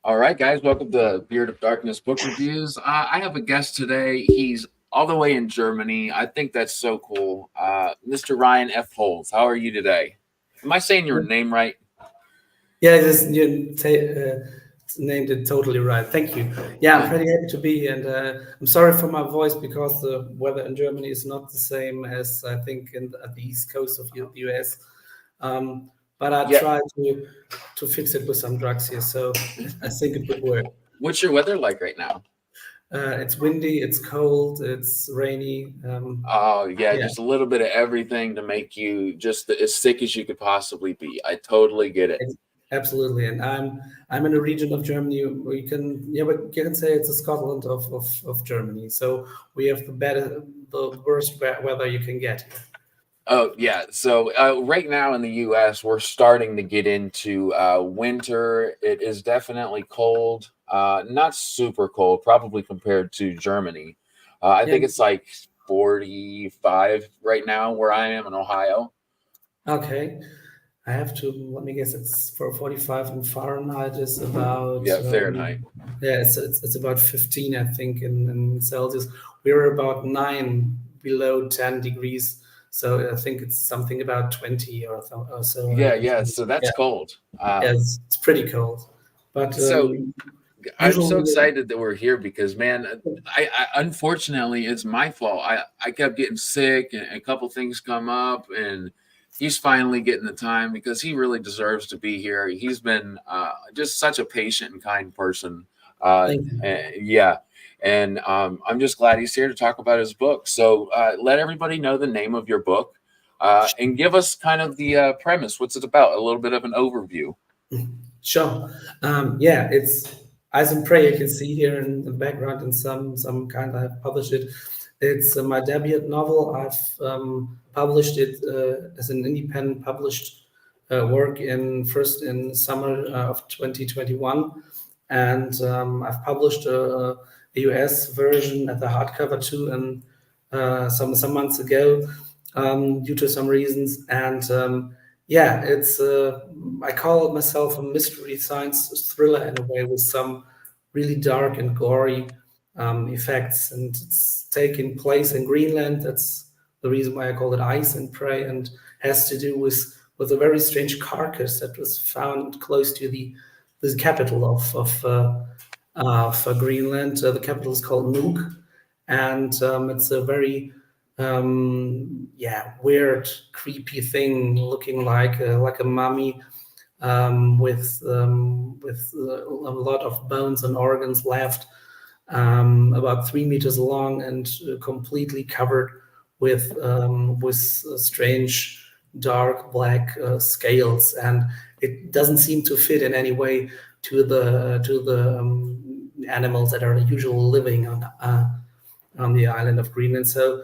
All right, guys, welcome to Beard of Darkness Book Reviews. I have a guest today. He's all the way in Germany. I think that's so cool. Mr. Ryan F. Holz, how are you today? Am I saying your name right? Yeah, this you named it totally right. Thank you. Yeah, I'm pretty happy to be here, and I'm sorry for my voice because the weather in Germany is not the same as I think at the east coast of the US. But I Yeah. try to fix it with some drugs here, so I think it would work. What's your weather like right now? It's windy, it's cold, it's rainy. Oh, yeah, Yeah, just a little bit of everything to make you just as sick as you could possibly be. I totally get it. absolutely. And I'm in a region of Germany where but you can say it's a Scotland of Germany. So we have the worst weather you can get. Oh, yeah. So right now in the US, we're starting to get into winter. It is definitely cold, not super cold, probably compared to Germany. I Yeah. think it's like 45 right now where I am in Ohio. Okay. I have to let me guess. It's for 45 in Fahrenheit is about Yeah, Fahrenheit. yeah, it's about 15, I think, in Celsius. We're about 9 below 10 degrees. So I think it's something about 20 or so. Yeah, yeah. So Yeah, that's cold. yeah, it's pretty cold. But So I'm so usually, excited that we're here because, man, I unfortunately it's my fault. I kept getting sick and a couple things come up, and he's finally getting the time because he really deserves to be here. He's been just such a patient and kind person. thank you. Yeah, and I'm just glad he's here to talk about his book. So let everybody know the name of your book and give us kind of the premise. What's it about? A little bit of an overview. Sure. Yeah, it's Eyes and Prey. You can see here in the background in some kind. I've published it. It's my debut novel. I've published it as an independent published work in summer of 2021, and I've published a US version at the hardcover too, and some months ago, due to some reasons, and yeah, it's I call it myself a mystery science thriller in a way with some really dark and gory effects, and it's taking place in Greenland. That's the reason why I call it Ice and Prey, and has to do with a very strange carcass that was found close to the capital of Greenland. The capital is called Nuuk, and it's a very yeah, weird, creepy thing looking like a mummy with a lot of bones and organs left, about 3 meters long and completely covered with strange dark black scales, and it doesn't seem to fit in any way to the animals that are usually living on the island of Greenland. So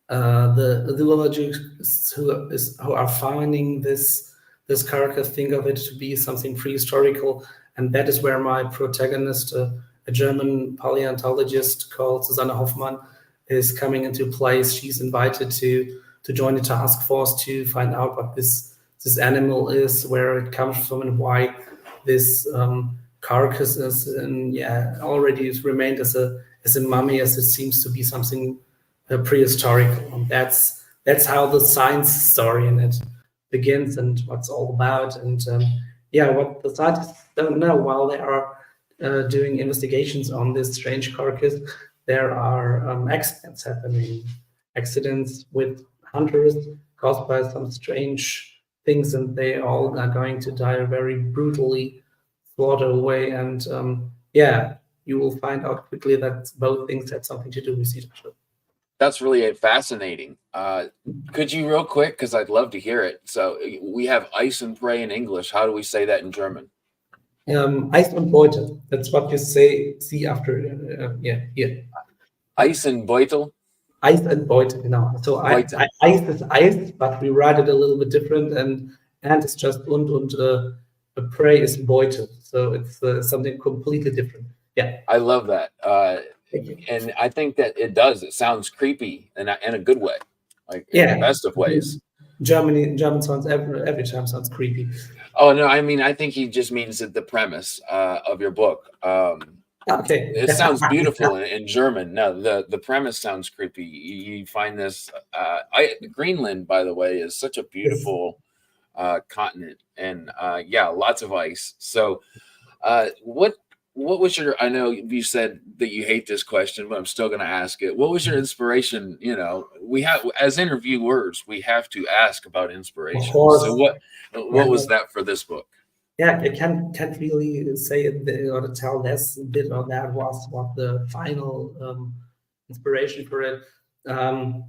the zoologists who are finding this carcass think of it to be something prehistorical, and that is where my protagonist, a German paleontologist called Susanne Hoffmann, is coming into place. She's invited to join the task force to find out what this animal is, where it comes from, and why this carcass is, and yeah, already has remained as a mummy, as it seems to be something prehistorical. And that's how the science story in it begins and what's all about. And yeah, what the scientists don't know while they are doing investigations on this strange carcass, there are accidents happening, accidents with hunters caused by some strange things, and they all are going to die very brutally, slaughtered away. And yeah, you will find out quickly that both things had something to do with each other. That's really fascinating. Could you, real quick, because I'd love to hear it. So we have ice and prey in English. How do we say that in German? Eis und Beute. That's what you see after. Yeah, here. Ice and Beutel. Eis and Beute, genau. So Beute. Eis is ice, but we write it a little bit different, and it's just und prey is Beute. So it's something completely different. Yeah. I love that. And I think that it does. It sounds creepy in a good way, like in Yeah. the best of ways. German sounds every time sounds creepy. Oh no, I mean I think he just means that the premise of your book. Okay. It sounds beautiful in German. No, the premise sounds creepy. You find this. Greenland, by the way, is such a Yes. beautiful continent, and yeah, lots of ice. So, what was your? I know you said that you hate this question, but I'm still going to ask it. What was your inspiration? You know, we have as interviewers, we have to ask about Of inspiration. So, course. Yeah. what was that for this book? Yeah, I can't really say or to tell this bit or that was what the final inspiration for it. Um,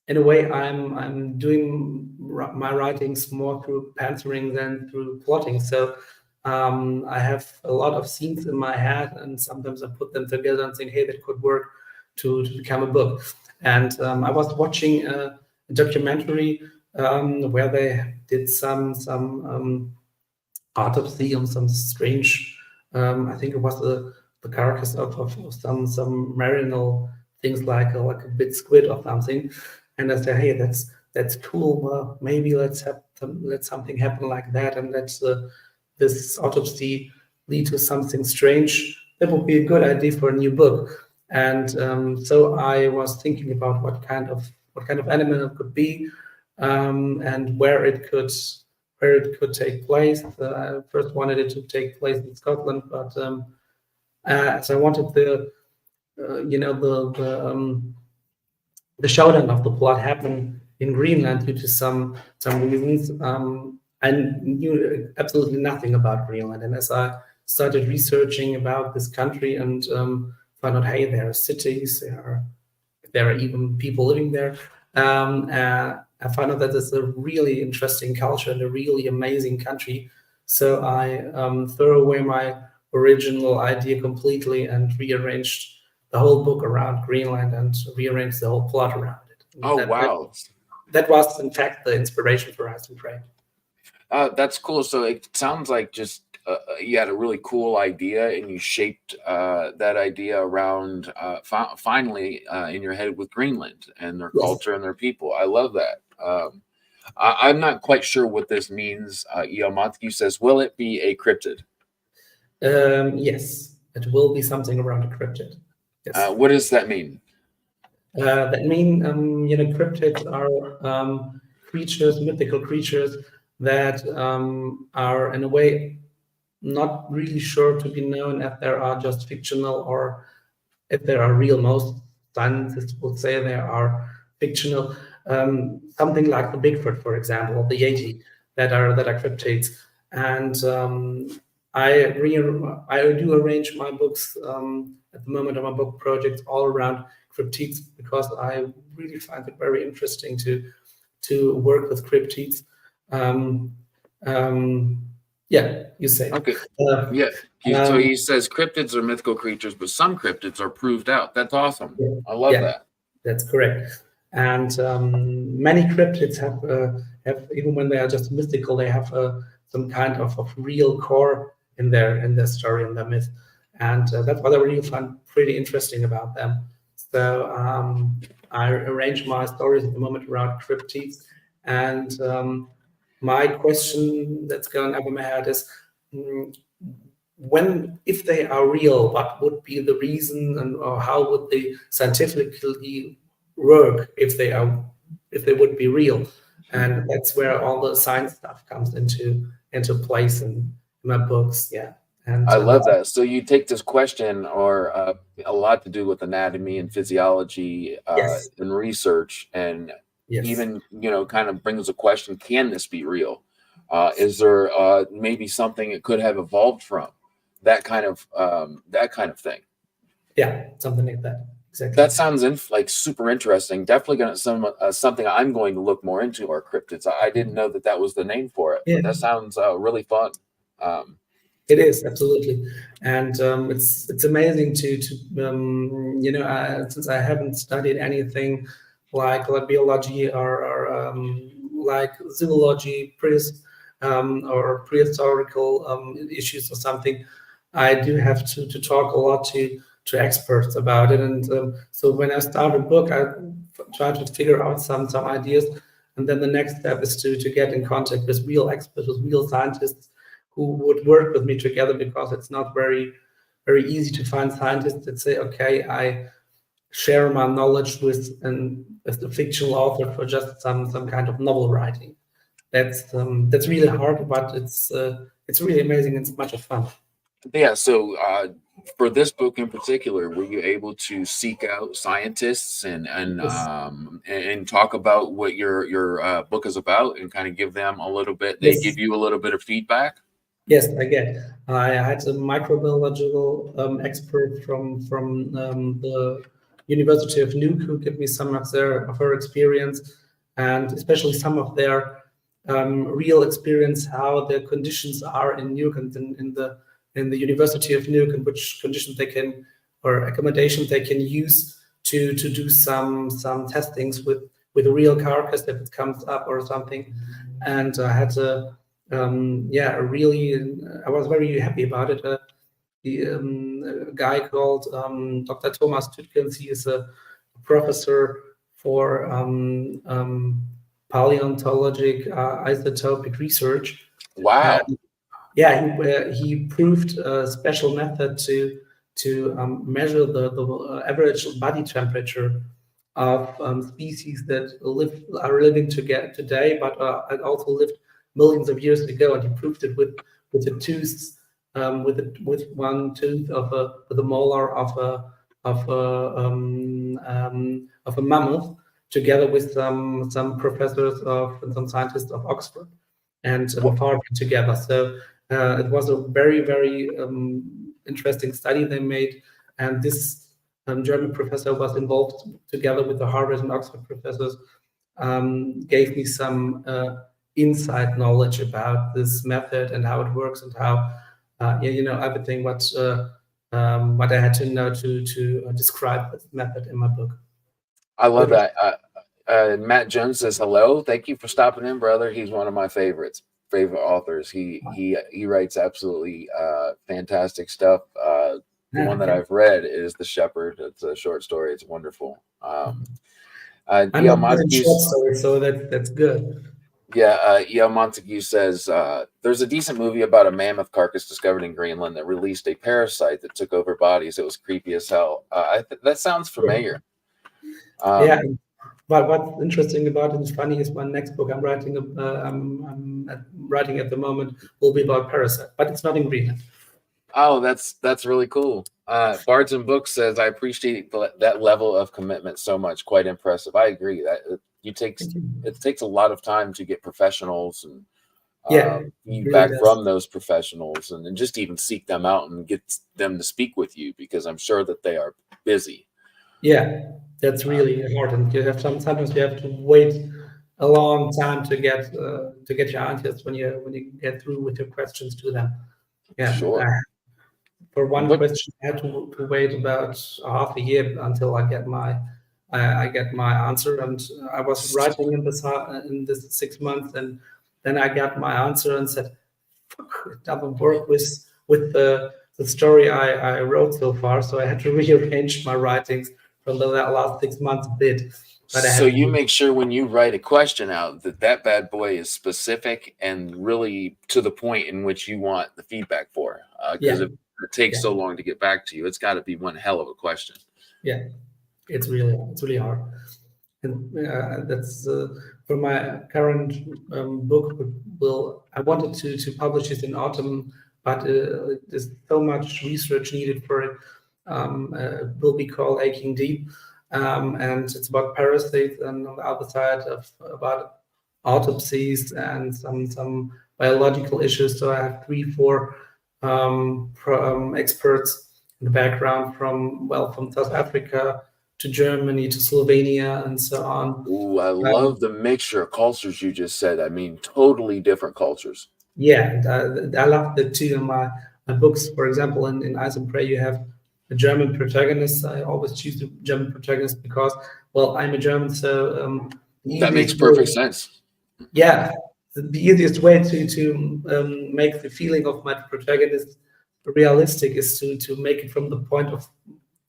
in a way, I'm doing my writings more through pampering than through plotting. So I have a lot of scenes in my head, and sometimes I put them together and think, hey, that could work to become a book. And I was watching a documentary where they did some autopsy on some strange. I think it was the carcass of some marinal things like a bit squid or something. And I said, hey, that's cool. Well, maybe let something happen like that, and let this autopsy lead to something strange. That would be a good idea for a new book. And so I was thinking about what kind of animal it could be, and where it could take place. I first wanted it to take place in Scotland, but as I wanted the showdown of the plot happen in Greenland due to some reasons. I knew absolutely nothing about Greenland, and as I started researching about this country and found out, hey, there are cities, there are even people living there. I found out that it's a really interesting culture and a really amazing country. So I threw away my original idea completely and rearranged the whole book around Greenland and rearranged the whole plot around it. And Oh that, that, wow, that was, in fact, the inspiration for Ice and Prey. that's cool. So it sounds like just you had a really cool idea and you shaped that idea around finally in your head with Greenland and their Yes. culture and their people. I love that. I'm not quite sure what this means. Montague says, "Will it be a cryptid?" Yes, it will be something around a cryptid. Yes. What does that mean? That mean cryptids are creatures, mythical creatures that are in a way not really sure to be known if they are just fictional or if they are real. Most scientists would say they are fictional. Something like the Bigfoot, for example, or the Yeti, that are cryptids. And I do arrange my books at the moment of my book projects all around cryptids because I really find it very interesting to work with cryptids. Um, um, yeah, you say. Okay. Uh, Yeah. So um, he says cryptids are mythical creatures, but some cryptids are proved out. That's awesome. yeah, I love yeah, that. that's correct. And many cryptids have even when they are just mystical, they have some kind of real core in their story and their myth, and that's what I really find pretty interesting about them. So I arrange my stories at the moment around cryptids, and my question that's going up in my head is. mm, when if they are real, what would be the reason and or how would they scientifically work if they would be real? And that's where all the science stuff comes into place in my books. Yeah. And I love that. So you take this question or a lot to do with anatomy and physiology yes, and research, and yes, even kind of brings a question: can this be real? Is there maybe something it could have evolved from? That kind of thing. yeah, something like that. Exactly. That sounds like super interesting. Definitely going to something I'm going to look more into are cryptids. I didn't know that was the name for it, Yeah. but that sounds really fun. Um, It is absolutely, and it's amazing to since I haven't studied anything like biology or like zoology, or prehistorical issues or something. I do have to talk a lot to experts about it, and so when I start a book, I try to figure out some ideas, And then the next step is to get in contact with real experts, with real scientists who would work with me together, because it's not very easy to find scientists that say, okay, I share my knowledge with a fictional author for just some kind of novel writing. That's really hard, but it's really amazing. It's much of fun. Yeah. So, for this book in particular, were you able to seek out scientists Yes, and talk about what your book is about, and kind of give them a little bit? They yes, give you a little bit of feedback. yes. I get. I had a microbiological expert from the University of Nuuk who gave me some of her experience, and especially some of their real experience, how the conditions are in Nuuk and in the University of Nuuk, and which conditions they can, or accommodations they can use to do some testings with a real carcass if it comes up or something. And I had yeah, really, I was very happy about it. A guy called Dr. Thomas Tütkens. He is a professor for paleontologic isotopic research. Wow. And yeah, he proved a special method to measure the average body temperature of species that are living today, but had also lived millions of years ago. And he proved it with the tooth, with one tooth of a molar of a mammoth, together with some professors of and some scientists of Oxford, and farming together. So it was a very interesting study they made, and this German professor was involved together with the Harvard and Oxford professors, gave me some inside knowledge about this method and how it works, and how everything what I had to know to describe this method in my book. I So love it was, that. Matt Jones says hello. Thank you for stopping in, brother. He's one of my favorite authors. He writes absolutely fantastic stuff. The yeah, one that okay. I've read is The Shepherd. It's a short story. It's wonderful. I'm Yeah, not good in short Montague's stories, so that's good. yeah, Montague says there's a decent movie about a mammoth carcass discovered in Greenland that released a parasite that took over bodies. It was creepy as hell. That sounds Yeah. familiar. Yeah, Um, but what's interesting about it and funny is my next book I'm writing at the moment will be about parasite, but it's not in Greenland. Oh, that's really cool. Bards and Books says I appreciate that level of commitment so much. Quite impressive. I agree that Thank you. it takes a lot of time to get professionals and Yeah, it really feedback does. from those professionals, and just even seek them out and get them to speak with you, because I'm sure that they are busy. Yeah, that's Uh, really hard, and you have sometimes you have to wait a long time to get your answers when you get through with your questions to them. Yeah, sure. for one What? question, I had to wait about half a year until I get my answer. And I was writing in this 6 months, and then I got my answer and said, "Fuck, it doesn't work with the story I wrote so far." So I had to rearrange my writings from the last 6 months a bit. But I So had to you do. make sure when you write a question out that that bad boy is specific and really to the point in which you want the feedback for. Because Yeah, if it takes yeah, so long to get back to you, it's got to be one hell of a question. yeah. It's really hard. And that's for my current book. Will I wanted to publish it in autumn, but there's so much research needed for it. It will be called Aching Deep, and it's about parasites, and on the other side of about autopsies and some biological issues. So I have 3, 4 experts in the background from South Africa to Germany to Slovenia and so on. Ooh, I Um, love the mixture of cultures you just said. I mean, totally different cultures. yeah, and I love that too in my books. For example, in Ice and Prey, you have a German protagonist. I always choose the German protagonist because, well, I'm a German, so the That makes easiest perfect way, sense. yeah, the easiest way to make the feeling of my protagonist realistic is to make it from the point of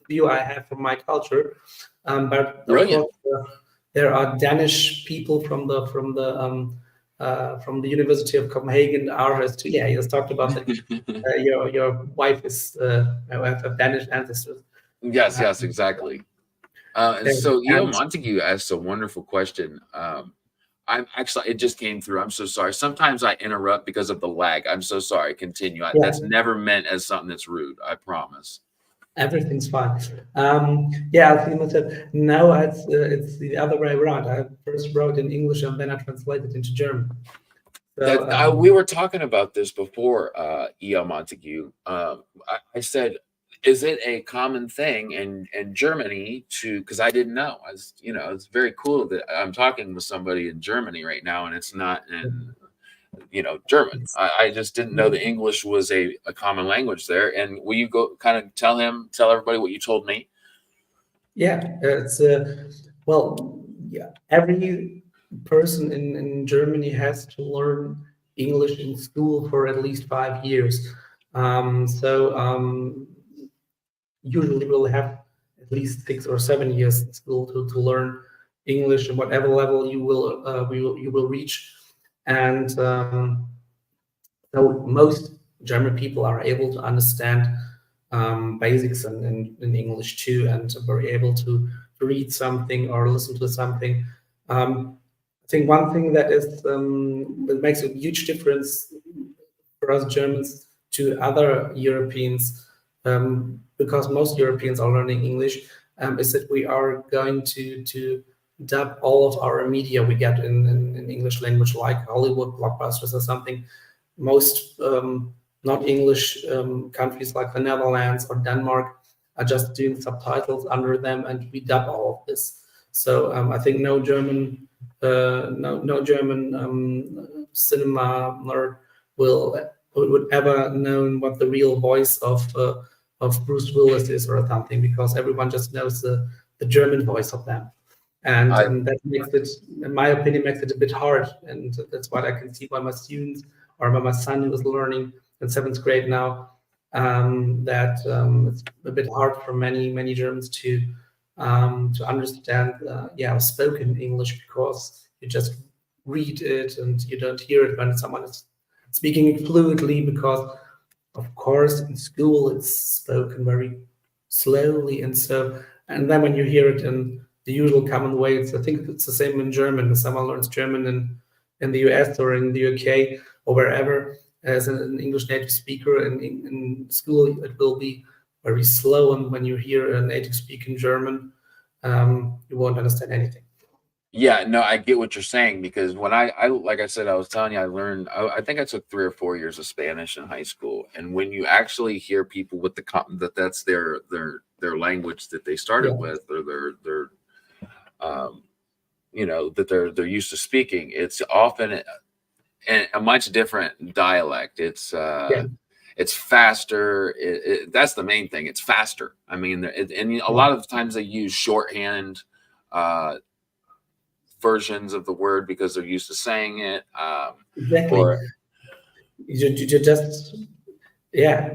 view I have from my culture. But of Brilliant. course, there are Danish people from the University of Copenhagen. Ours too. Yeah, you just talked about that. Your wife is have Danish ancestors. Yes, Uh, yes, exactly. And yeah, so EO and Montague asked a wonderful question. I'm actually, it just came through. I'm so sorry. Sometimes I interrupt because of the lag. I'm so sorry. Continue. yeah, That's never meant as something that's rude. I promise. everything's fine. Yeah, as you said, now it's the other way around. I first wrote in English and then I translated into German. That So we were talking about this before, EO Montague. I said, is it a common thing in Germany to? Because I didn't know. I was, it's very cool that I'm talking with somebody in Germany right now, and it's not in German. it's, I just didn't know the English was a common language there. And will you go kind of tell everybody what you told me? yeah, it's well, yeah, every person in Germany has to learn English in school for at least 5 years. So usually we'll have at least 6 or 7 years in school to learn English at whatever level you will reach. And so most German people are able to understand basics in English too, and are able to read something or listen to something. I think one thing that makes a huge difference for us Germans to other Europeans, because most Europeans are learning English, is that we are going to dub all of our media we get in English language, like Hollywood blockbusters or something. Most not English countries like the Netherlands or Denmark are just doing subtitles under them, and we dub all of this. So I think no German cinema nerd will would ever known what the real voice of Bruce Willis is or something, because everyone just knows the German voice of them, and I that makes it, in my opinion, makes it a bit hard, and that's what I can see by my students or by my son who is learning in seventh grade now. That it's a bit hard for many Germans to understand, yeah, spoken English, because you just read it and you don't hear it when someone is speaking it fluently, because of course in school it's spoken very slowly, and then when you hear it in the usual common way, I think it's the same in German. If someone learns German in the US or in the UK or wherever as an English native speaker, in school it will be very slow, and when you hear a native speak in German, you won't understand anything. Yeah, no, I get what you're saying because when I like I said, I was telling you, I learned. I think I took 3 or 4 years of Spanish in high school, and when you actually hear people with that's their language that they started Yeah, with, or their um, that they're used to speaking, it's often a much different dialect. yeah, It's faster. That's the main thing. It's faster. I mean, and a yeah, lot of the times they use shorthand uh, versions of the word because they're used to saying it. exactly. Or You just, yeah,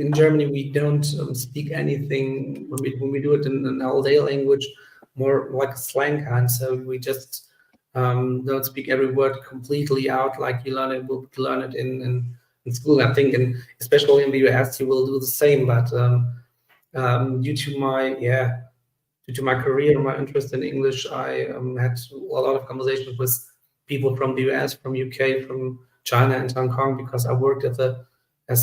in Germany we don't speak anything when we do it in all day language, more like a slang kind. So we just don't speak every word completely out like you learn it in school. I think, and especially in the US, you will do the same. But due to my career, my interest in English, I had a lot of conversations with people from the US, from UK, from China, and Hong Kong, because I worked as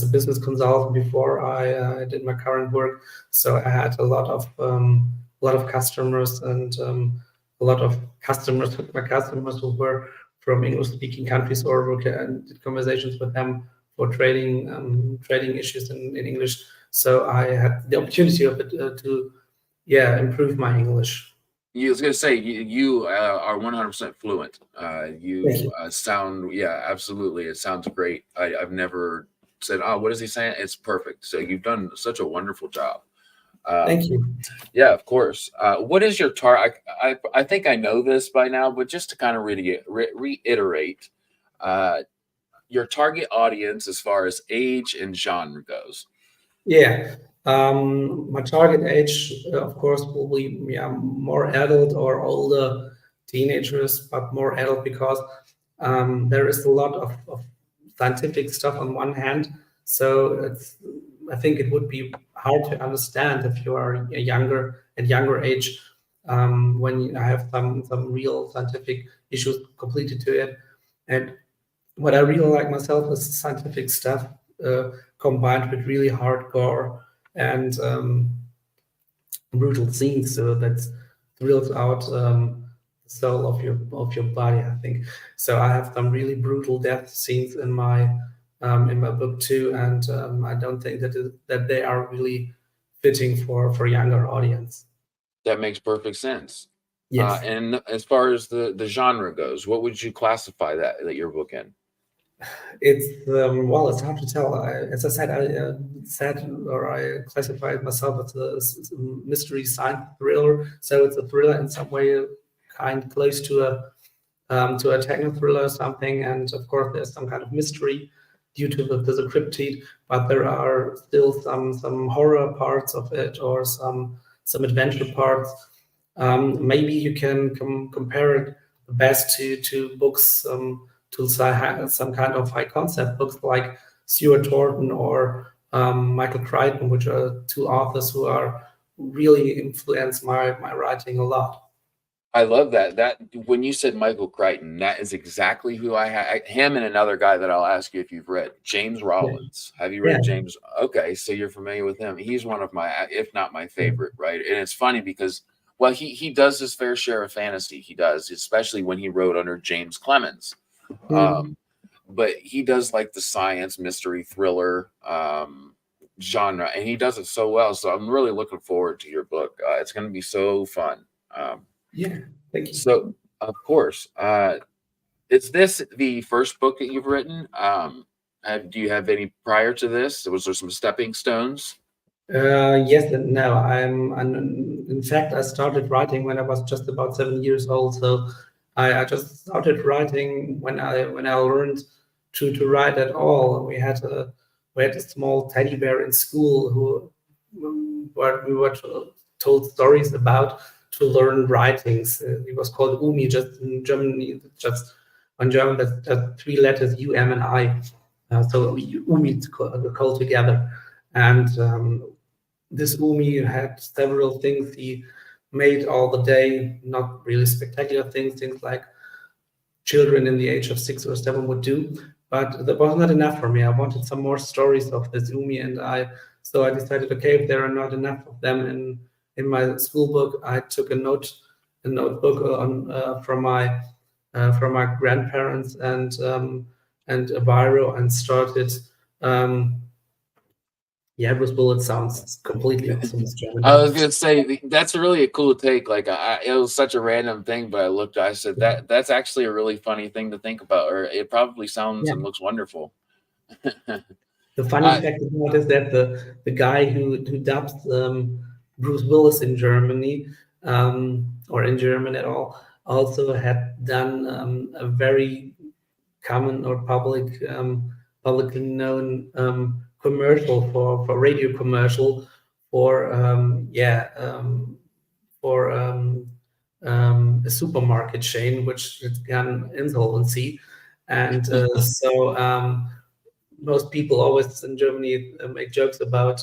a business consultant before I did my current work. So I had a lot of customers, and my customers who were from English-speaking countries, or and did conversations with them for trading issues in English. So I had the opportunity of it to, yeah, improve my English. you was gonna say you are 100% fluent. Thank You you. sound, yeah, absolutely. It sounds great. I've never said, oh, what is he saying? It's perfect. So you've done such a wonderful job. Thank Um, you. yeah, of course. What is your target? I think I know this by now, but just to kind of reiterate, uh, your target audience as far as age and genre goes. Yeah. My target age, of course, will be, yeah, more adult or older teenagers, but more adult, because there is a lot of scientific stuff on one hand. So I think it would be hard to understand if you are a younger age, when you have some real scientific issues completed to it. And what I really like myself is scientific stuff combined with really hardcore and brutal scenes. So that thrills out the soul of your body, I think. So I have some really brutal death scenes in my book too, and I don't think that they are really fitting for younger audience. That makes perfect sense. Yes. And as far as the genre goes, what would you classify that your book in? It's well, it's hard to tell. As I said, I classified myself as a mystery science thriller. So it's a thriller in some way, kind of close to a techno thriller or something. And of course, there's some kind of mystery due to the cryptid, but there are still some horror parts of it, or some adventure parts. Maybe you can compare it best to books, to some kind of high concept books like Stuart Thornton or Michael Crichton, which are two authors who are really influenced my writing a lot. I love that. That when you said Michael Crichton, that is exactly who I had. Him and another guy that I'll ask you if you've read, James Rollins. Have you Yeah. read James? Okay, so you're familiar with him. He's one of my, if not my favorite, right? And it's funny because, well, he does his fair share of fantasy. He does, especially when he wrote under James Clemens. But he does like the science mystery thriller genre, and he does it so well. So I'm really looking forward to your book. It's going to be so fun. Yeah, thank you. So, of course, is this the first book that you've written? Do you have any prior to this? Was there some stepping stones? Yes and no. In fact, I started writing when I was just about 7 years old. So I just started writing when I learned to write at all. We had a small teddy bear in school where we were told stories about to learn writings. It was called Umi, just in Germany, just on German, that three letters, U, M, and I. So Umi called together. And this Umi had several things he made all the day, not really spectacular things like children in the age of 6 or 7 would do. But that was not enough for me. I wanted some more stories of this Umi, so I decided, okay, if there are not enough of them in my school book, I took a notebook from my grandparents and a biro, and started. Bruce Bullet sounds completely awesome as German. I was gonna say that's really a cool take. Like it was such a random thing, but I said that's actually a really funny thing to think about, or it probably sounds and looks wonderful. The funny fact about it is that the guy who dubs Bruce Willis in Germany, or in German at all, also had done a very common or publicly known commercial for radio commercial for a supermarket chain which had gone insolvency, and so most people always in Germany make jokes about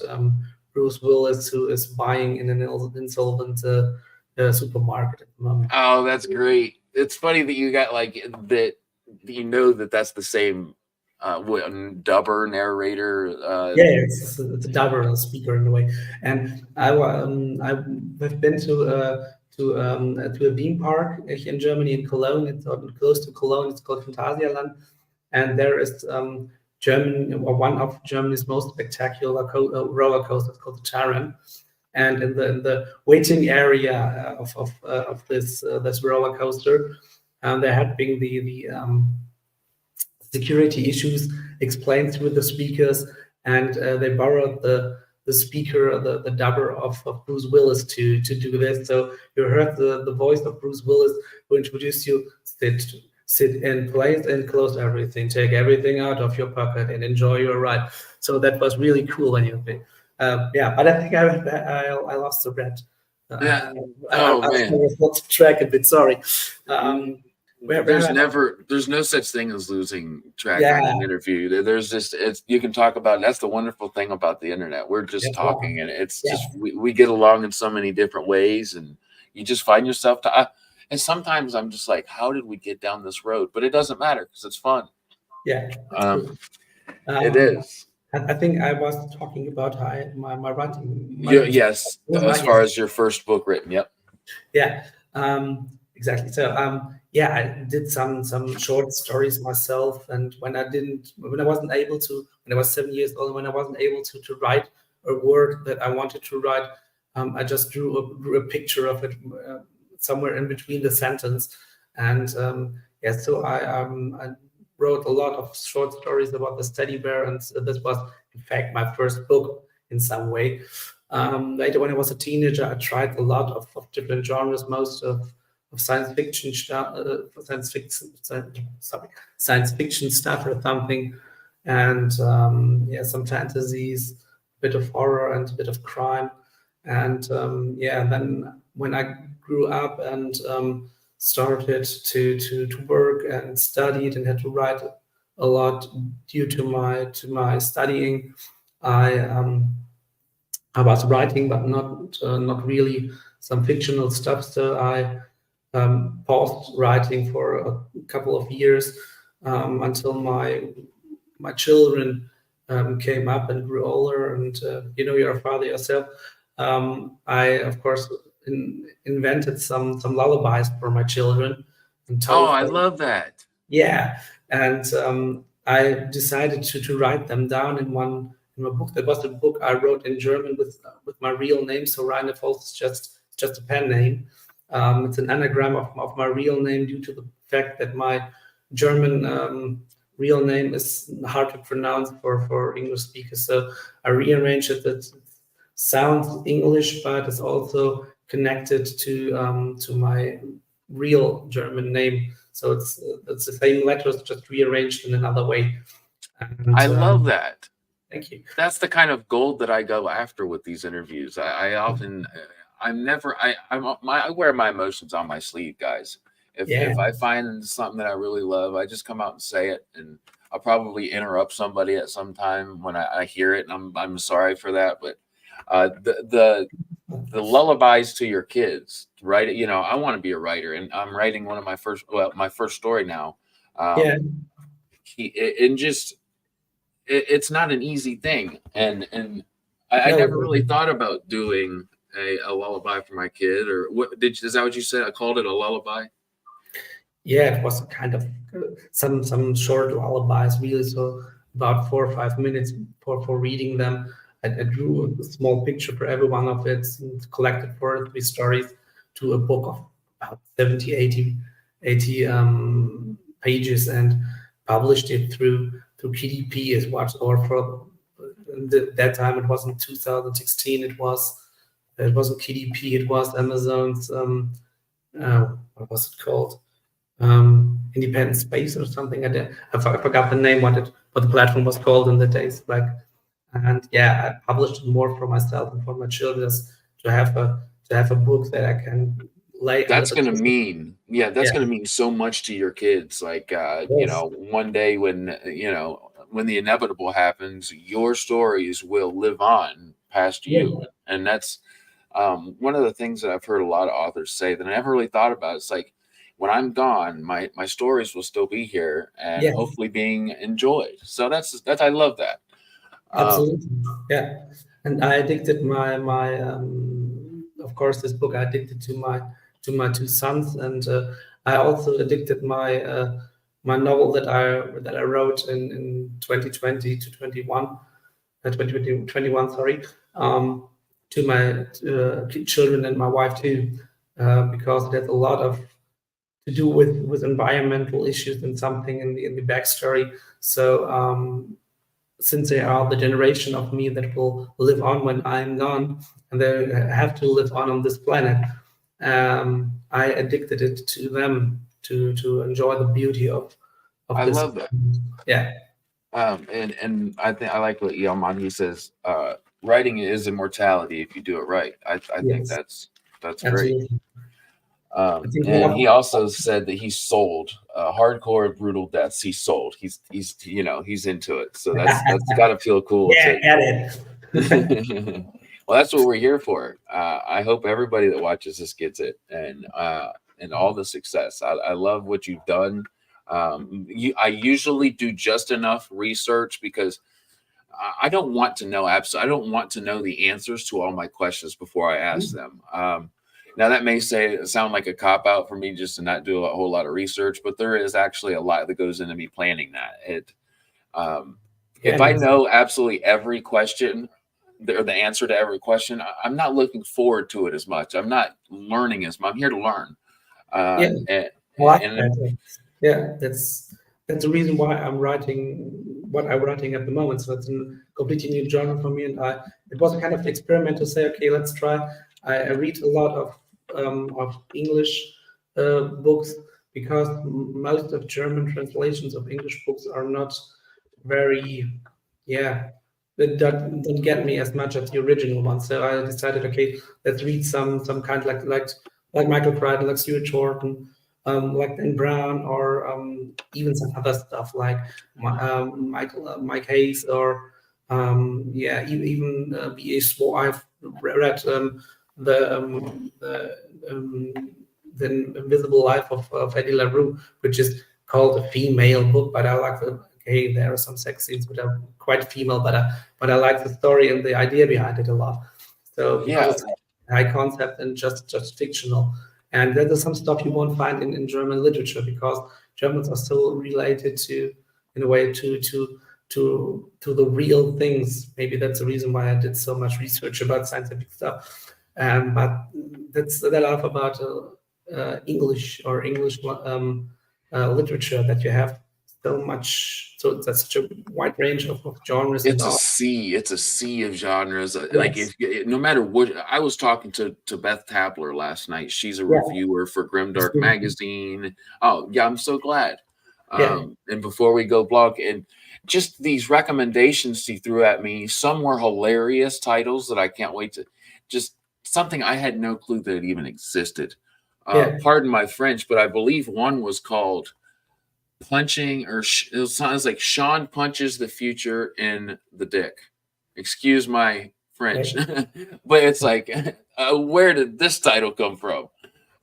Bruce Willis, who is buying in an insolvent supermarket at the moment. Oh, that's great. It's funny that you got like that. You know that's the same dubber narrator. It's a dubber and a speaker in a way. And I've been to a theme park in Germany, in Cologne. It's close to Cologne. It's called Phantasialand, and there is one of Germany's most spectacular roller coasters called the Charon. And in the waiting area of this roller coaster, there had been the security issues explained through the speakers, and they borrowed the speaker, the dubber of Bruce Willis to do this. So you heard the voice of Bruce Willis who introduced you: sit in place and close everything, take everything out of your pocket and enjoy your ride. So that was really cool when you think. But I think I lost the thread. Yeah. I Oh man. lost track a bit. Sorry. Mm, Where have I, there's no such thing as losing track on an yeah, interview. There's just it's you can talk about. That's the wonderful thing about the internet. We're yeah, just wow, talking, and it's yeah, just we get along in so many different ways, and you just find yourself and sometimes I'm just like, how did we get down this road? But it doesn't matter because it's fun. yeah. That's Um, true. it Um, is. I think I was talking about my writing, my Yes, as yes, far as your first book written. Yep. yeah, exactly. So yeah, I did some short stories myself, and when I wasn't able to, when I was 7 years old, when I wasn't able to write a word that I wanted to write, I just drew a picture of it somewhere in between the sentence, and yeah, so I wrote a lot of short stories about the teddy bear, and this was in fact my first book in some way. Later, when I was a teenager, I tried a lot of different genres, most of science fiction stuff, science fiction stuff or something, and yeah, some fantasies, a bit of horror and a bit of crime, and yeah. And then when I grew up and started to work and studied and had to write a lot due to my studying, I I was writing, but not really some fictional stuff. So I paused writing for a couple of years until my children came up and grew older. And you're a father yourself. I of course invented some lullabies for my children and Oh, told I them, love that. yeah, and I decided to write them down in a book. That was a book I wrote in German with my real name. So Rian F is just a pen name. It's an anagram of my real name due to the fact that my German real name is hard to pronounce for English speakers. So I rearranged it that it sounds English, but it's also connected to my real German name. So it's the same letters just rearranged in another way. And I love that. thank you. That's the kind of gold that I go after with these interviews. I often, I'm never, I wear my emotions on my sleeve, guys. Yeah, If I find something that I really love, I just come out and say it, and I'll probably interrupt somebody at some time when I hear it, and I'm sorry for that. But the lullabies to your kids, right? You know, I want to be a writer, and I'm writing one of my first story now. yeah, Um, and just it's not an easy thing, and I no, never really thought about doing a lullaby for my kid. Or what did is that what you said? I called it a lullaby. yeah, it was kind of some short lullabies, really. So about 4 or 5 minutes for reading them. I drew a small picture for every one of it and collected 4 or 3 stories to a book of about 70, 80 pages and published it through PDP as what, or for that time it was in 2016. It wasn't PDP. It was Amazon's what was it called? Independent Space or something. I forgot the name, what the platform was called in the days back. And yeah, I published more for myself and for my children to have a book that I can lay under That's the gonna Christmas. mean yeah, that's Yeah, gonna mean so much to your kids. Like you yes, know, one day when when the inevitable happens, your stories will live on past you, yeah, and that's one of the things that I've heard a lot of authors say that I never really thought about. It's like when I'm gone, my stories will still be here and yeah, hopefully being enjoyed. So that's I love that. Um, absolutely. Yeah, and I addicted my of course this book I addicted to my 2 sons, and I also addicted my novel that I wrote in 2020 to 21 2021, sorry, to my children and my wife too, because there's a lot of to do with environmental issues and something in the backstory. So since they are the generation of me that will live on when I'm gone, and they have to live on this planet, I addicted it to them to enjoy the beauty of I this. love that. Yeah, And I think I like what Yalman he says. Writing is immortality if you do it right. I think yes, that's. That's great. Absolutely. I think one And of he also said that he sold hardcore brutal deaths. He sold. He's he's into it. So that's got to feel cool yeah, to. get it. Well, that's what we're here for. I hope everybody that watches this gets it, and all the success. I love what you've done. I usually do just enough research because I don't want to know I don't want to know the answers to all my questions before I ask them. Now that may sound like a cop out for me just to not do a whole lot of research, but there is actually a lot that goes into me planning that. Yeah, If I know absolutely every question or the answer to every question, I'm not looking forward to it as much. I'm not learning as much. I'm here to learn. yeah, And, I like and that. Yeah, that's the reason why I'm writing what I'm writing at the moment. So it's a completely new genre for me, and it was a kind of experiment to say, okay, let's try. I read a lot of English books because most of German translations of English books are not very, yeah, that don't get me as much as the original one. So I decided, okay, let's read some kind like Michael Crichton, like Stuart Jordan, like Dan Brown, or even some other stuff like Mike Hayes, or yeah, even B.A. Swan. I've read the the Invisible Life of Eddie LaRue, which is called a female book, but I like the okay, there are some sex scenes that are quite female, but I like the story and the idea behind it a lot. So because yeah, it's high concept and just fictional, and there's some stuff you won't find in German literature because Germans are still related to, in a way, to the real things. Maybe that's the reason why I did so much research about scientific stuff. But that's a lot about English or English literature that you have so much. So that's such a wide range of genres and it's a all. sea. It's a sea of genres. Like Yes. no matter what, I was talking to Beth Tapler last night. She's a Yeah. reviewer for It's Grimdark really, magazine. Oh yeah, I'm so glad. yeah. And before we go blog, and just these recommendations she threw at me, some were hilarious titles that I can't wait to just something I had no clue that it even existed. Yeah. Pardon my French, but I believe one was called punching it sounds like Sean punches the future in the dick. Excuse my French, Okay. but it's like, where did this title come from?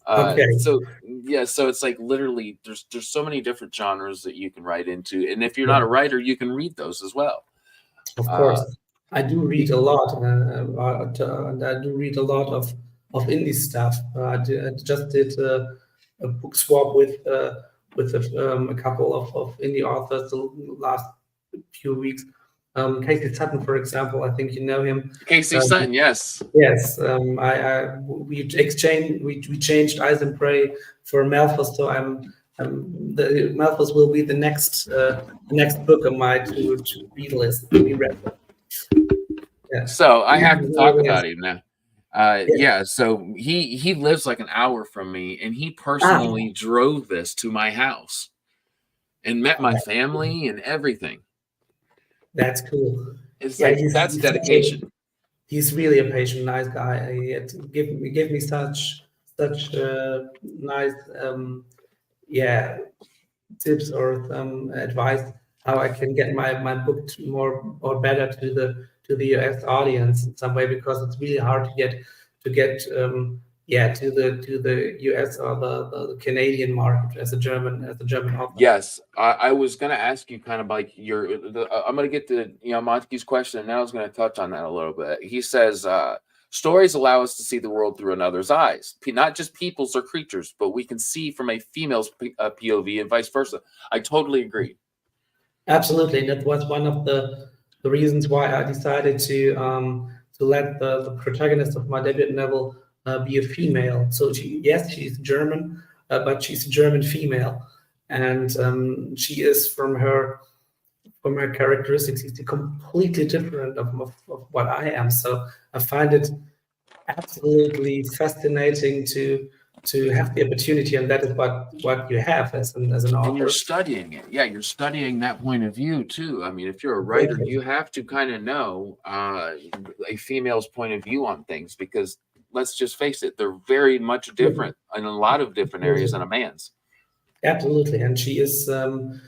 Okay. So yeah, so it's like literally there's so many different genres that you can write into, and if you're not Yeah. a writer, you can read those as well. Of course, Uh, I do read a lot, and I do read a lot of indie stuff. I just did a book swap with a couple of indie authors the last few weeks. Casey Sutton, for example, I think you know him. Casey Um, Sutton, yes. yes, we changed Ice and Prey for Malthus, so the Malthus will be the next book of mine to read list to be read. Yeah. So I have to talk Yes. about him now. Yeah. Yeah, so he lives like an hour from me, and he Ah, personally drove this to my house and met my family and everything. that's cool. It's Yeah, like that's dedication. he's really a patient, nice guy. He had give me such nice yeah tips or advice how I can get my book more or better to the US audience in some way, because it's really hard to get yeah to the US or the Canadian market as a German author. Yes, I was going to ask you kind of like I'm going to get to Monty's question, and now I was going to touch on that a little bit. He says stories allow us to see the world through another's eyes, not just people's or creatures, but we can see from a female's POV and vice versa. I totally agree. Absolutely, and that was one of the reasons why I decided to let the protagonist of my debut novel be a female. So yes, she's German, but she's a German female, and she is from her characteristics, is completely different of what I am. So I find it absolutely fascinating to have the opportunity, and that is what you have as an And you're author. studying it. Yeah, you're studying that point of view too. I mean, if you're a writer, Exactly. you have to kind of know a female's point of view on things because let's just face it, they're very much different in a lot of different areas than a man's. Absolutely, and she is an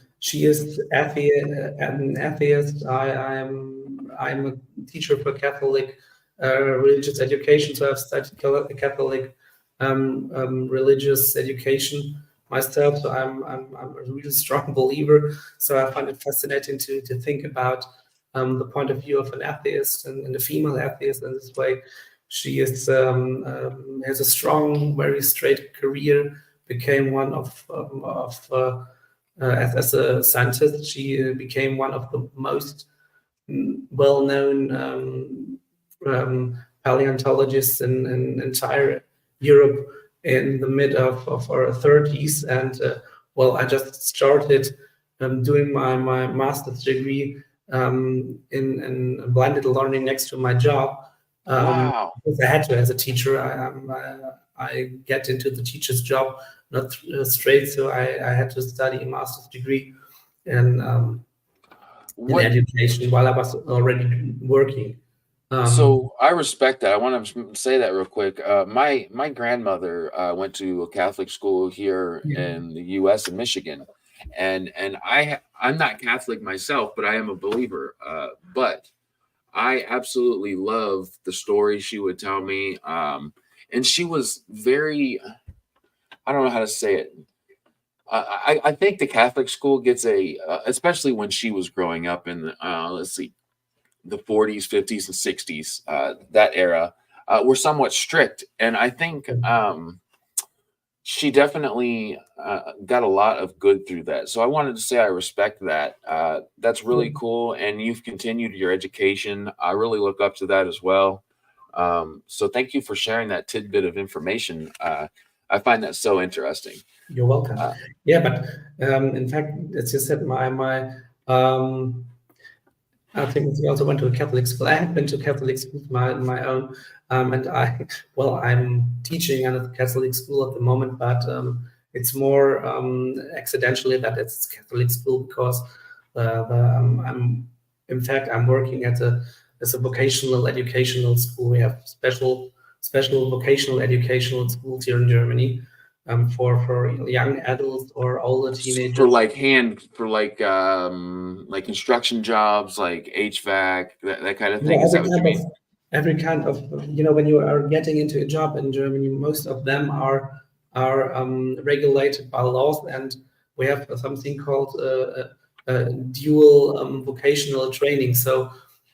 atheist. I'm a teacher for Catholic religious education, so I've studied Catholic religious education myself. So I'm a really strong believer. So I find it fascinating to think about the point of view of an atheist and a female atheist in this way. She is has a strong, very straight career. Became one as a scientist, she became one of the most well-known paleontologists in entire Europe in the mid of our 30s. And well, I just started doing my master's degree in blended learning next to my job. Wow. Because I had to as a teacher. I get into the teacher's job not straight, so I had to study a master's degree in education while I was already working. So I respect that. I want to say that real quick. My grandmother went to a Catholic school here in the U.S. in Michigan, and I'm not Catholic myself, but I am a believer. But I absolutely love the stories she would tell me, and she was very, I don't know how to say it. I think the Catholic school gets especially when she was growing up in let's see, the 40s, 50s, and 60s, that era, were somewhat strict. And I think she definitely got a lot of good through that. So I wanted to say I respect that. That's really cool. And you've continued your education. I really look up to that as well. So thank you for sharing that tidbit of information. I find that so interesting. You're welcome. Yeah, but in fact, as you said, I think we also went to a Catholic school. I have been to Catholic schools my own, and I'm teaching at a Catholic school at the moment, but it's more accidentally that it's Catholic school because I'm working as a vocational educational school. We have special vocational educational schools here in Germany. For young adults or older teenagers. For construction jobs, like HVAC, that kind of thing. Is that what you mean? Every kind of, when you are getting into a job in Germany, most of them are regulated by laws, and we have something called dual vocational training. So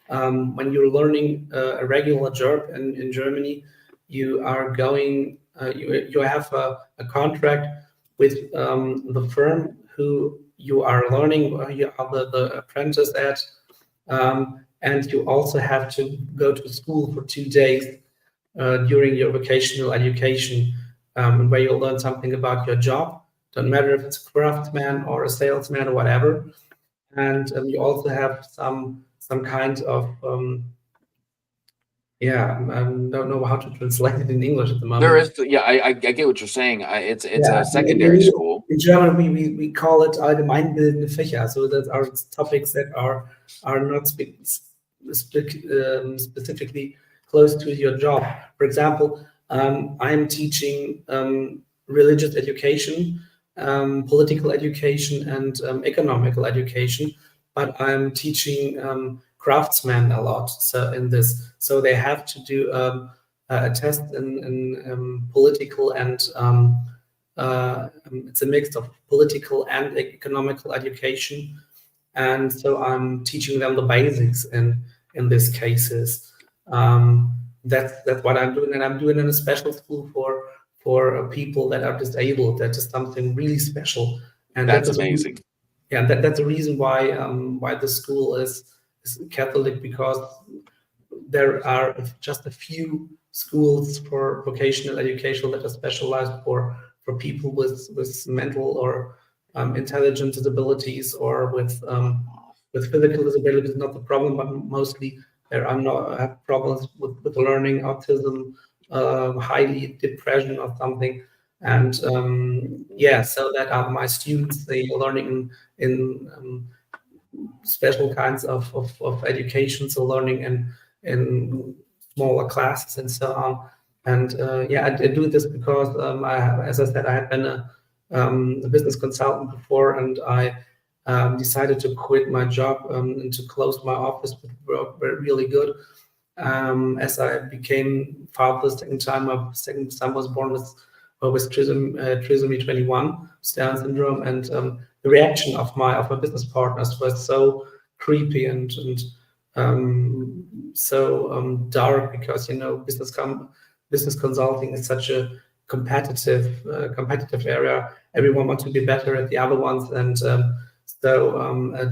when you're learning a regular job in Germany, you are going. You have a contract with the firm who you are learning, you are the apprentice at, and you also have to go to school for 2 days during your vocational education, where you'll learn something about your job. Don't matter if it's a craftsman or a salesman or whatever. And you also have some kind of don't know how to translate it in English at the moment. There is, I get what you're saying. It's a secondary school. In German, we call it allgemeinbildende Fächer. So that are topics that are not specifically close to your job. For example, I'm teaching religious education, political education, and economical education, but I'm teaching craftsmen a lot. So they have to do a test in political and it's a mix of political and economical education, and so I'm teaching them the basics in these cases. That's what I'm doing, and I'm doing in a special school for people that are disabled. That is something really special, and that's amazing. That's the reason why the school is Catholic, because there are just a few schools for vocational education that are specialized for people with mental or intelligent disabilities, or with physical disabilities. Not the problem, but mostly there are have problems with learning, autism, highly depression or something. And so that are my students. They are learning in special kinds of education, so learning in smaller classes and so on. And I do this because as I said, I had been a business consultant before, and I decided to quit my job and to close my office, which were really good. As I became father the second time, my second son was born with trisomy 21, Down syndrome, and the reaction of my business partners was so creepy and so dark, because business consulting is such a competitive area. Everyone wants to be better at the other ones, and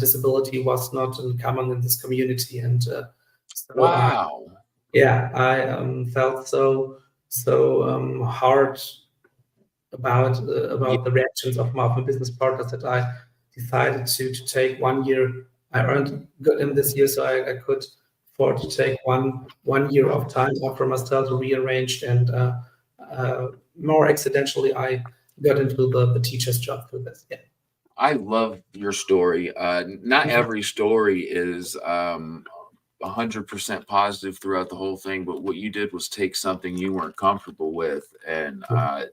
disability was not common in this community, and so Wow. I felt so hard Yeah, about the reactions of my business partners that I decided to take 1 year. I earned good in this year, so I could afford to take one year of time off for myself to rearrange, and more accidentally I got into the teacher's job through this. Yeah. I love your story. Not every story is 100% positive throughout the whole thing, but what you did was take something you weren't comfortable with, and not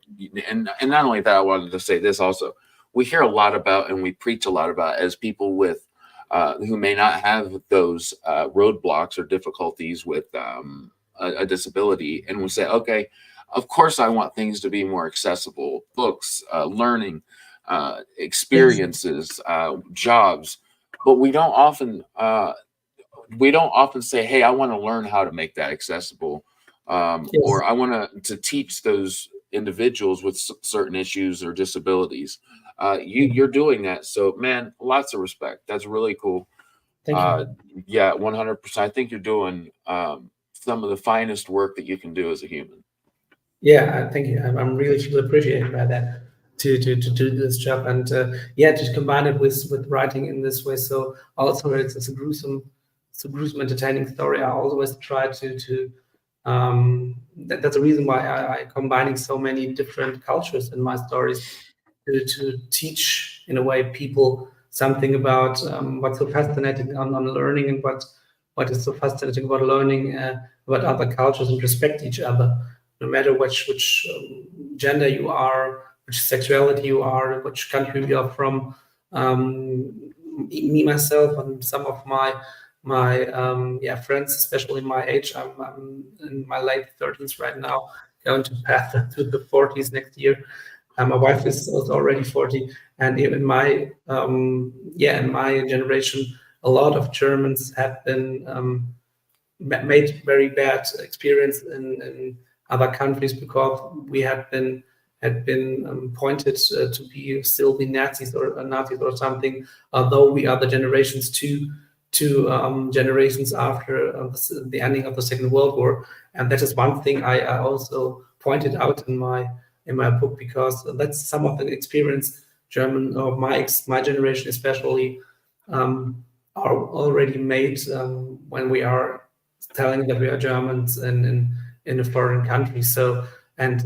only that, I wanted to say this also. We hear a lot about, and we preach a lot about, as people with who may not have those roadblocks or difficulties with a disability, and we say, okay, of course, I want things to be more accessible, books, learning, Yes. experiences, jobs, but we don't often say, "Hey, I want to learn how to make that accessible," Yes. or "I want to teach those individuals with certain issues or disabilities." You're doing that, so man, lots of respect. That's really cool. Thank Uh, you. yeah, 100%. I think you're doing some of the finest work that you can do as a human. Yeah, thank you. I'm really feel appreciated by that to do this job, and to combine it with writing in this way. So also it's a gruesome entertaining story. I always try to that's the reason why I combining so many different cultures in my stories to teach in a way people something about what's so fascinating on learning, and what is so fascinating about learning about other cultures, and respect each other, no matter which gender you are, which sexuality you are, which country you are from. Um, Me myself and some of my friends, especially my age. I'm in my late 30s right now, going to path to the 40s next year. My wife is already 40, and in my in my generation, a lot of Germans have been made very bad experience in other countries, because we had been pointed to be still be Nazis or something, although we are the generations two generations after the ending of the Second World War, and that is one thing I also pointed out in my book, because that's some of the experience German, or my generation especially, are already made when we are telling that we are Germans in a foreign country. So, and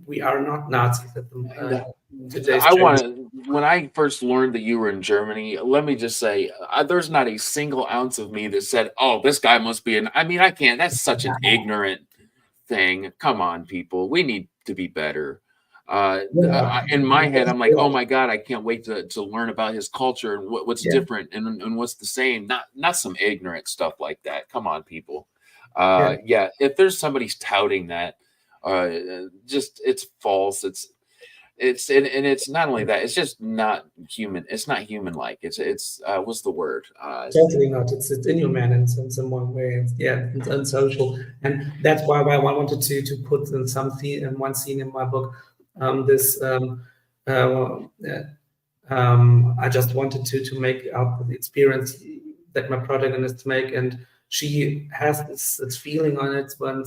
we are not Nazis at And today's I want Germans. to. When I first learned that you were in Germany, let me just say, there's not a single ounce of me that said, "Oh, this guy must be an." I mean, I can't. That's such an ignorant thing. Come on, people. We need to be better. Yeah, In my head, that's I'm like, oh correct. my god, I can't wait to learn about his culture and what's Yeah, different and what's the same. Not some ignorant stuff like that. Come on, people. yeah. Yeah, if there's somebody touting that, just it's false. And it's not only that. It's just not human. It's not human like. It's what's the word? Totally not. It's inhuman in some one way. It's unsocial, and that's why I wanted to put in some scene in one scene in my book. This uh, I just wanted to make out the experience that my protagonists make, and she has this feeling on it when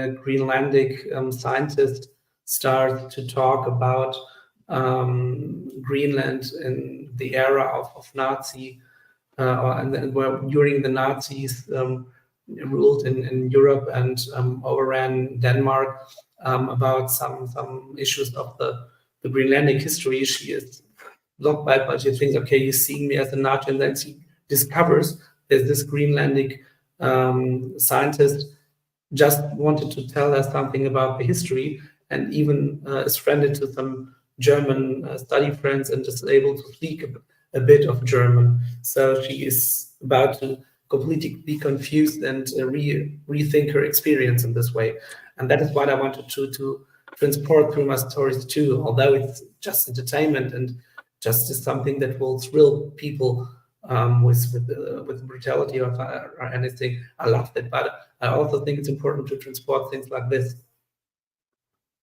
a Greenlandic scientist starts to talk about Greenland in the era of Nazi and then were during the Nazis ruled in Europe and overran Denmark, about some issues of the Greenlandic history. She is blocked by it, but she thinks, okay, he's seeing me as a Nazi, and then she discovers there's this Greenlandic scientist just wanted to tell her something about the history, and even is friended to some German study friends and is able to speak a bit of German. So she is about to completely be confused and rethink her experience in this way. And that is what I wanted to transport through my stories too, although it's just entertainment and just is something that will thrill people with brutality or anything. I love it, but I also think it's important to transport things like this.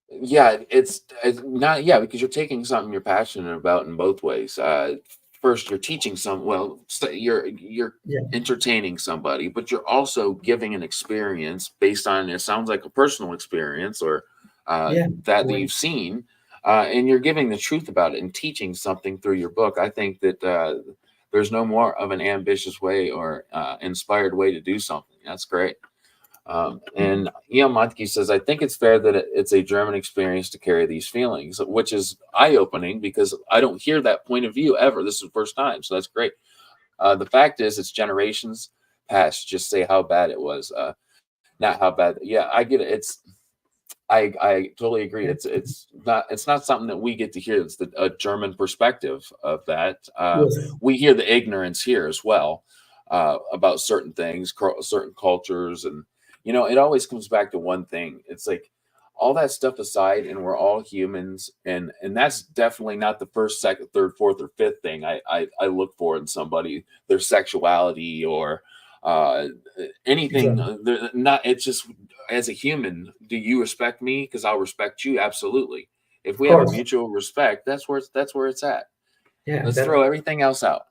Yeah, it's not, yeah, because you're taking something you're passionate about in both ways. First, you're teaching you're Yeah, entertaining somebody, but you're also giving an experience based on, it sounds like, a personal experience, or yeah, that wait, you've seen, and you're giving the truth about it and teaching something through your book. I think that there's no more of an ambitious way or inspired way to do something. That's great. And Ian Montke says, I think it's fair that it's a German experience to carry these feelings, which is eye opening because I don't hear that point of view ever. This is the first time. So that's great. The fact is, it's generations past. Just say how bad it was, not how bad. Yeah, I get it. I totally agree. yeah, It's not something that we get to hear. It's a German perspective of that. yes, We hear the ignorance here as well, about certain things, certain cultures, and it always comes back to one thing. It's like, all that stuff aside, and we're all humans, and that's definitely not the first, second, third, fourth, or fifth thing I look for in somebody, their sexuality or uh anything. exactly. Not, it's just, as a human, do you respect me? Because I'll respect you, absolutely. If Of we have a course, mutual respect, that's where it's at. yeah. Let's throw everything else out.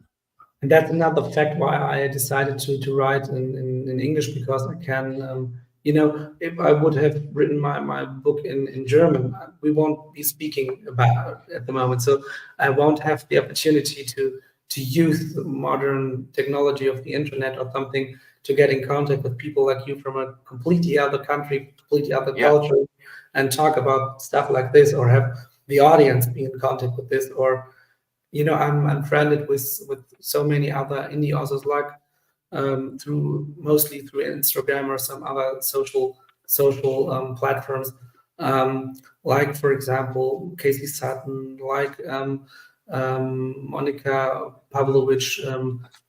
And that's another fact why I decided to write in English, because I can, if I would have written my book in German, we won't be speaking about it at the moment. So I won't have the opportunity to use the modern technology of the internet or something to get in contact with people like you from a completely other country, completely other Yeah, culture, and talk about stuff like this, or have the audience be in contact with this, or I'm friended with so many other indie authors, like through mostly through Instagram or some other social platforms, like for example Casey Sutton, like Monica Pavlovic,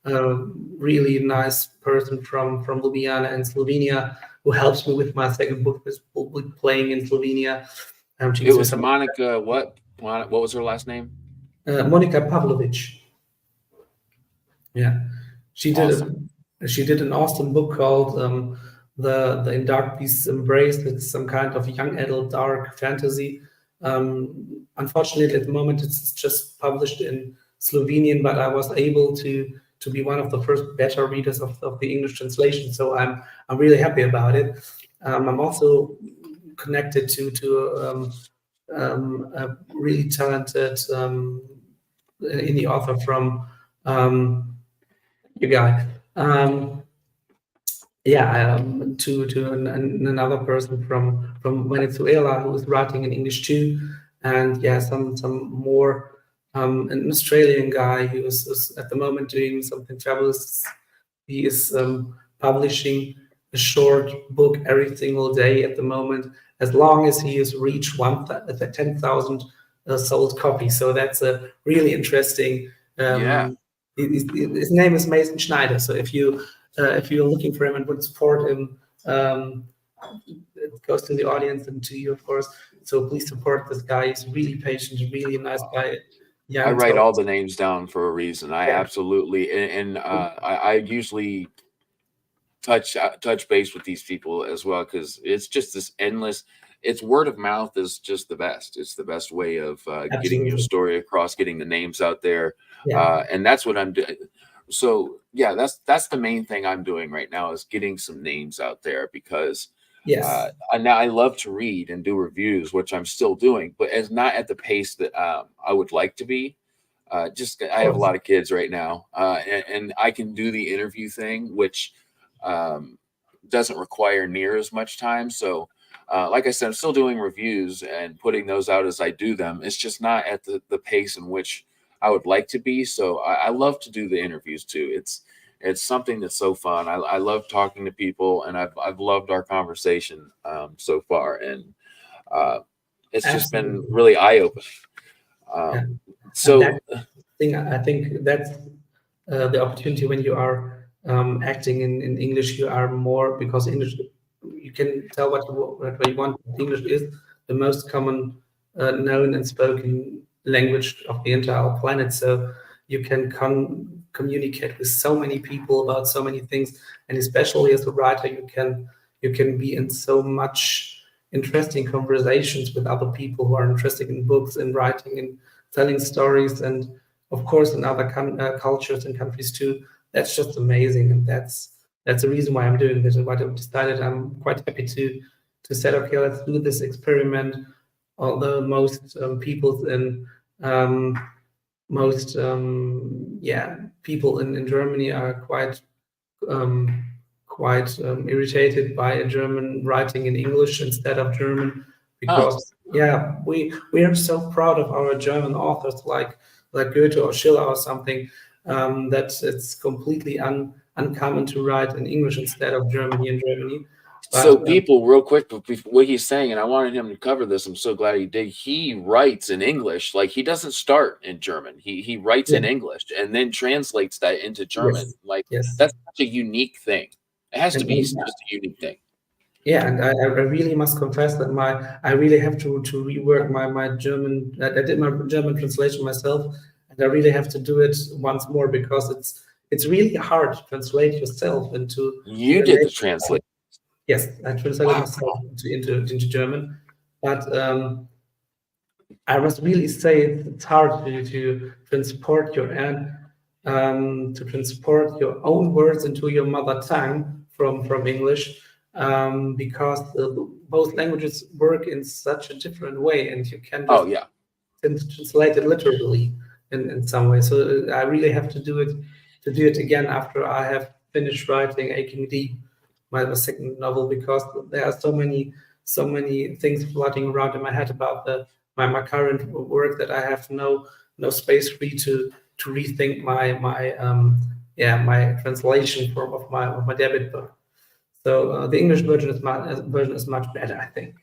a really nice person from Ljubljana in Slovenia, who helps me with my second book, this will be playing in Slovenia. She it gives me was some Monica. What was her last name? Monica Pavlovic. Yeah, she did Awesome. she did an awesome book called the In Dark Beast's Embrace. It's some kind of young adult dark fantasy. Unfortunately, at the moment, it's just published in Slovenian, but I was able to be one of the first beta readers of the English translation. So I'm really happy about it. I'm also connected to a really talented indie author from. You guy. Yeah, another person from Venezuela who is writing in English too, and yeah, some more an Australian guy who is at the moment doing something fabulous. He is publishing a short book every single day at the moment, as long as he has reached 10,000 sold copies. So that's a really interesting. Yeah, His name is Mason Schneider. So if you're looking for him and would support him, it goes to the audience and to you, of course. So please support this guy. He's really patient, really a nice guy, I young, write talented. all the names down for a reason. I Yeah, absolutely, and I usually touch base with these people as well, because it's just this endless. It's word of mouth is just the best. It's the best way of getting your absolutely. story across, getting the names out there, Yeah. and that's what I'm doing. So yeah, that's the main thing I'm doing right now, is getting some names out there, because Yes. now I love to read and do reviews, which I'm still doing, but it's not at the pace that I would like to be. Just, Of I have a course. lot of kids right now, and I can do the interview thing, which um, doesn't require near as much time. So, like I said, I'm still doing reviews and putting those out as I do them. It's just not at the pace in which I would like to be. So I love to do the interviews too. it's something that's so fun. I love talking to people, and I've loved our conversation so far, and uh, it's just been Absolutely. really eye opening. Yeah. Um, And that so thing, I think that's the opportunity when you are acting in English, you are more because English, you can tell what you want. English is the most common known and spoken language of the entire planet. So you can communicate with so many people about so many things, and especially as a writer, you can be in so much interesting conversations with other people who are interested in books and writing and telling stories, and of course in other cultures and countries too. That's just amazing, and that's the reason why I'm doing this and why I've decided. I'm quite happy to say, okay, let's do this experiment. Although most people in um, most yeah, people in Germany are um, quite irritated by a German writing in English instead of German, oh, because yeah, we are so proud of our German authors like Goethe or Schiller or something, that it's completely uncommon to write in English instead of German here in Germany. But so people, real quick, what he's saying, and I wanted him to cover this. I'm so glad he did. He writes in English, like he doesn't start in German. He writes yeah, in English and then translates that into German. yes, Like yes, that's such a unique thing. It has to be and just a unique thing. yeah, and I really must confess that I really have to rework my German. I did my German translation myself, and I really have to do it once more because it's really hard to translate yourself into You a did the native. translate. Yes, I translated Wow. myself into German, but I must really say it's hard to transport your and to transport your own words into your mother tongue from English, because both languages work in such a different way, and you can Oh just yeah. translate it literally in some way. So I really have to do it again after I have finished writing Aching Deep, my second novel, because there are so many things floating around in my head about my current work that I have no space free to rethink my translation form of my debut book. So the English version is much better, I think.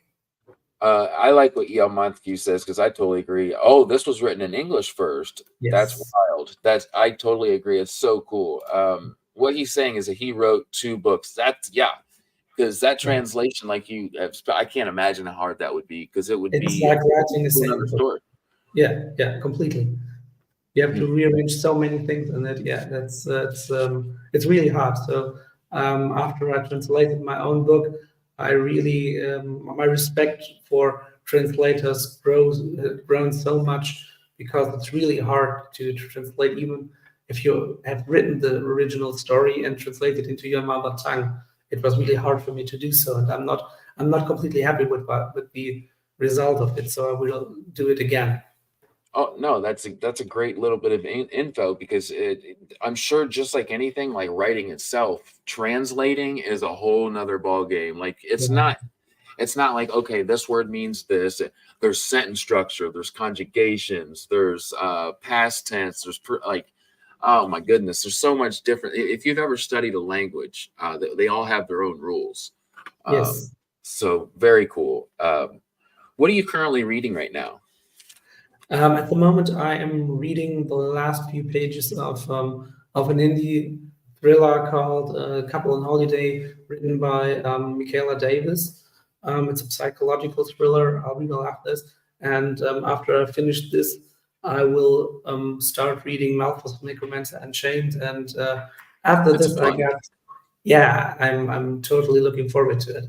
I like what Yale Montague says because I totally agree. Oh, this was written in English first. That's Yes. wild. That's I totally agree. It's so cool. What he's saying is that he wrote two books. That's yeah, because that Yeah. translation, like I can't imagine how hard that would be because it would It's be like writing a another second book. story. Yeah, yeah, completely. You have to Mhm. rearrange so many things, and that yeah, it's really hard. So after I translated my own book, I really my respect for translators grown so much, because it's really hard to translate, even if you have written the original story and translate it into your mother tongue. It was really hard for me to do so, and I'm not completely happy with the result of it. So I will do it again. Oh no, that's a great little bit of info because I'm sure just like anything, like writing itself, translating is a whole nother ball game. Like Yeah. it's not like okay, this word means this. There's sentence structure, there's conjugations, there's past tense, like oh my goodness, there's so much different. If you've ever studied a language, they all have their own rules. Um, Yes. so very cool. What are you currently reading right now? At the moment, I am reading the last few pages of an indie thriller called "Couple on Holiday," written by Michaela Davis. It's a psychological thriller. I'll read all after this, and after I finish this, I will start reading Malthus Necromancer Unchained. And after That's this, I fun. got yeah, I'm totally looking forward to it.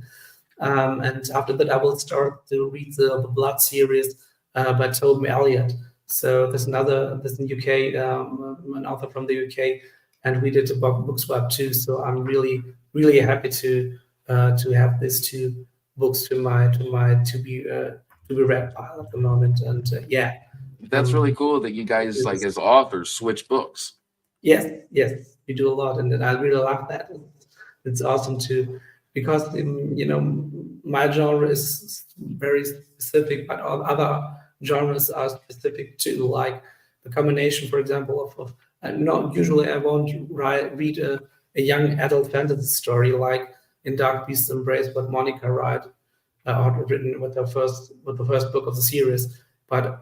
And after that, I will start to read the Blood series by Toby Elliott. So there's in UK, an author from the UK, and we did a book swap too. So I'm really happy to have these two books to be read pile at the moment. And yeah, That's really um, cool that you guys like as authors switch books. yes, yes, we do a lot, and I really love that. It's awesome to because my genre is very specific, but all other genres are specific too. Like the combination, for example, of not usually I won't read a young adult fantasy story like in Dark Beast's Embrace, what Monica had written with the first book of the series. But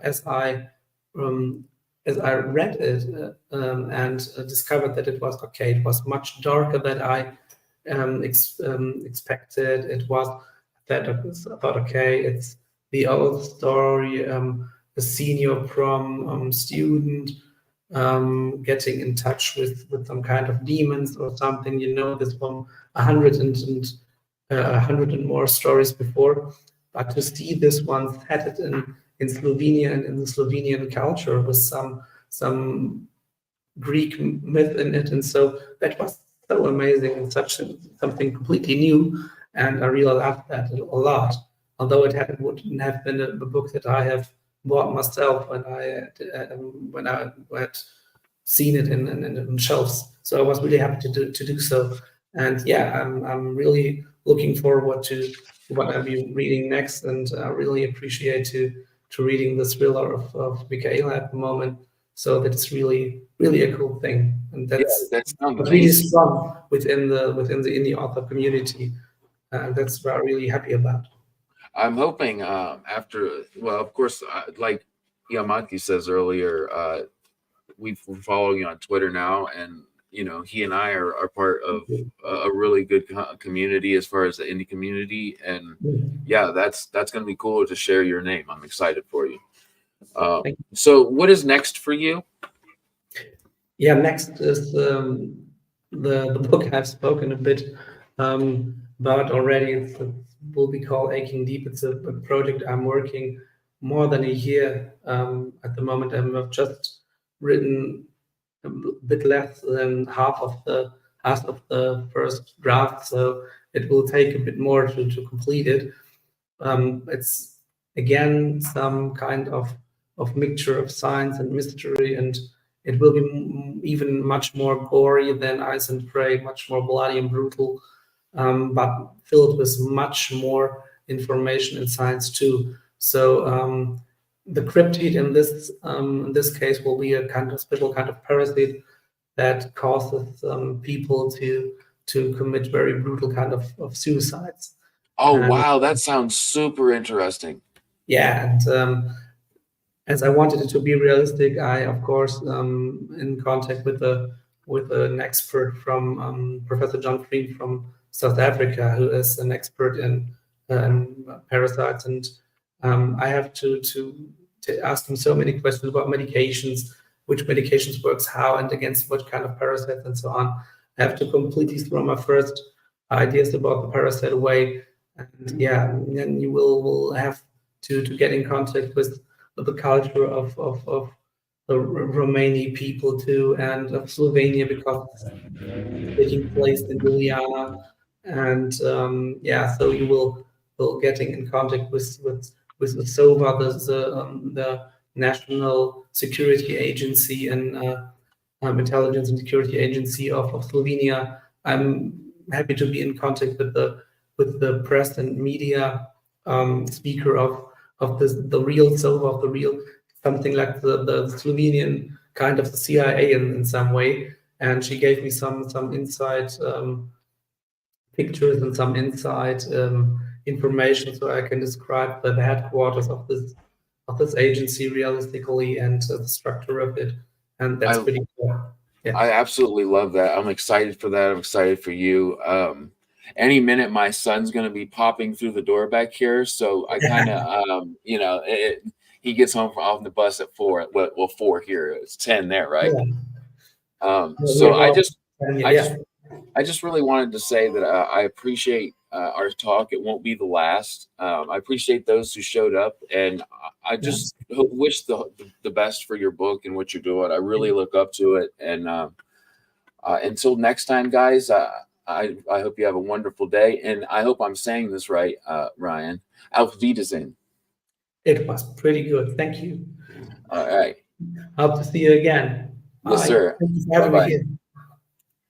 um, as I read it and discovered that it was okay, it was much darker than I expected. It was that I thought, okay, it's the old story, a senior prom student getting in touch with some kind of demons or something. You know this from 100 and more stories before, but to see this one set in Slovenia and in the Slovenian culture with some Greek myth in it, and so that was so amazing and something completely new, and I really loved that a lot. Although wouldn't have been a book that I have bought myself when I had seen it in shelves, so I was really happy to do so. And yeah, I'm really looking forward to what I'll be reading next, and I really appreciate to reading the thriller of Michaela at the moment. So that's really a cool thing, and Yeah, that's that sounds really amazing. strong within the indie author community. That's what I'm really happy about. I'm hoping after, well, of course, like Yamaki says earlier, we're following you on Twitter now, and he and I are part of a really good community as far as the indie community, and yeah, that's going to be cool to share your name. I'm excited for you. So, what is next for you? Yeah, next is the book I've spoken a bit about already. It will be called Aching Deep. It's a project I'm working more than a year at the moment. I've just written a bit less than half of the first draft, so it will take a bit more to complete it. It's again some kind of mixture of science and mystery, and it will be even much more gory than Ice and Prey, much more bloody and brutal, but filled with much more information and science too. So the cryptid in this case will be a kind of special kind of parasite that causes people to commit very brutal kind of suicides. Oh, And wow, that sounds super interesting. yeah, and as I wanted it to be realistic, I of course in contact with an expert from Professor John Fried from South Africa, who is an expert in parasites, and I have to ask him so many questions about medications, which medications works how and against what kind of parasites and so on. I have to completely throw my first ideas about the parasite away, and yeah, then you will have to get in contact with the culture of the Romani people too, and of Slovenia because it's taking place in Ljubljana, and yeah, so you will getting in contact with SOVA, the National Security Agency and Intelligence and Security Agency of Slovenia. I'm happy to be in contact with the press and media speaker of the real SOVA, of the real something like the Slovenian kind of the CIA in some way. And she gave me some inside pictures and some inside information so I can describe the headquarters of this agency realistically and the structure of it. And that's I pretty cool. Yeah. I absolutely love that. I'm excited for that. I'm excited for you. Any minute, my son's going to be popping through the door back here, so I kind of, he gets home off the bus at 4. Well, 4 here. It's 10 there, right? Yeah. So We're both yeah. I just, I just really wanted to say that I appreciate our talk. It won't be the last. I appreciate those who showed up, and I just wish the best for your book and what you're doing. I really look up to it, and until next time, guys. I hope you have a wonderful day, and I hope I'm saying this right, Ryan. Auf Wiedersehen. It was pretty good. Thank you. All right. Hope to see you again. Yes, Bye. sir. Thank you for Bye having me bye. here.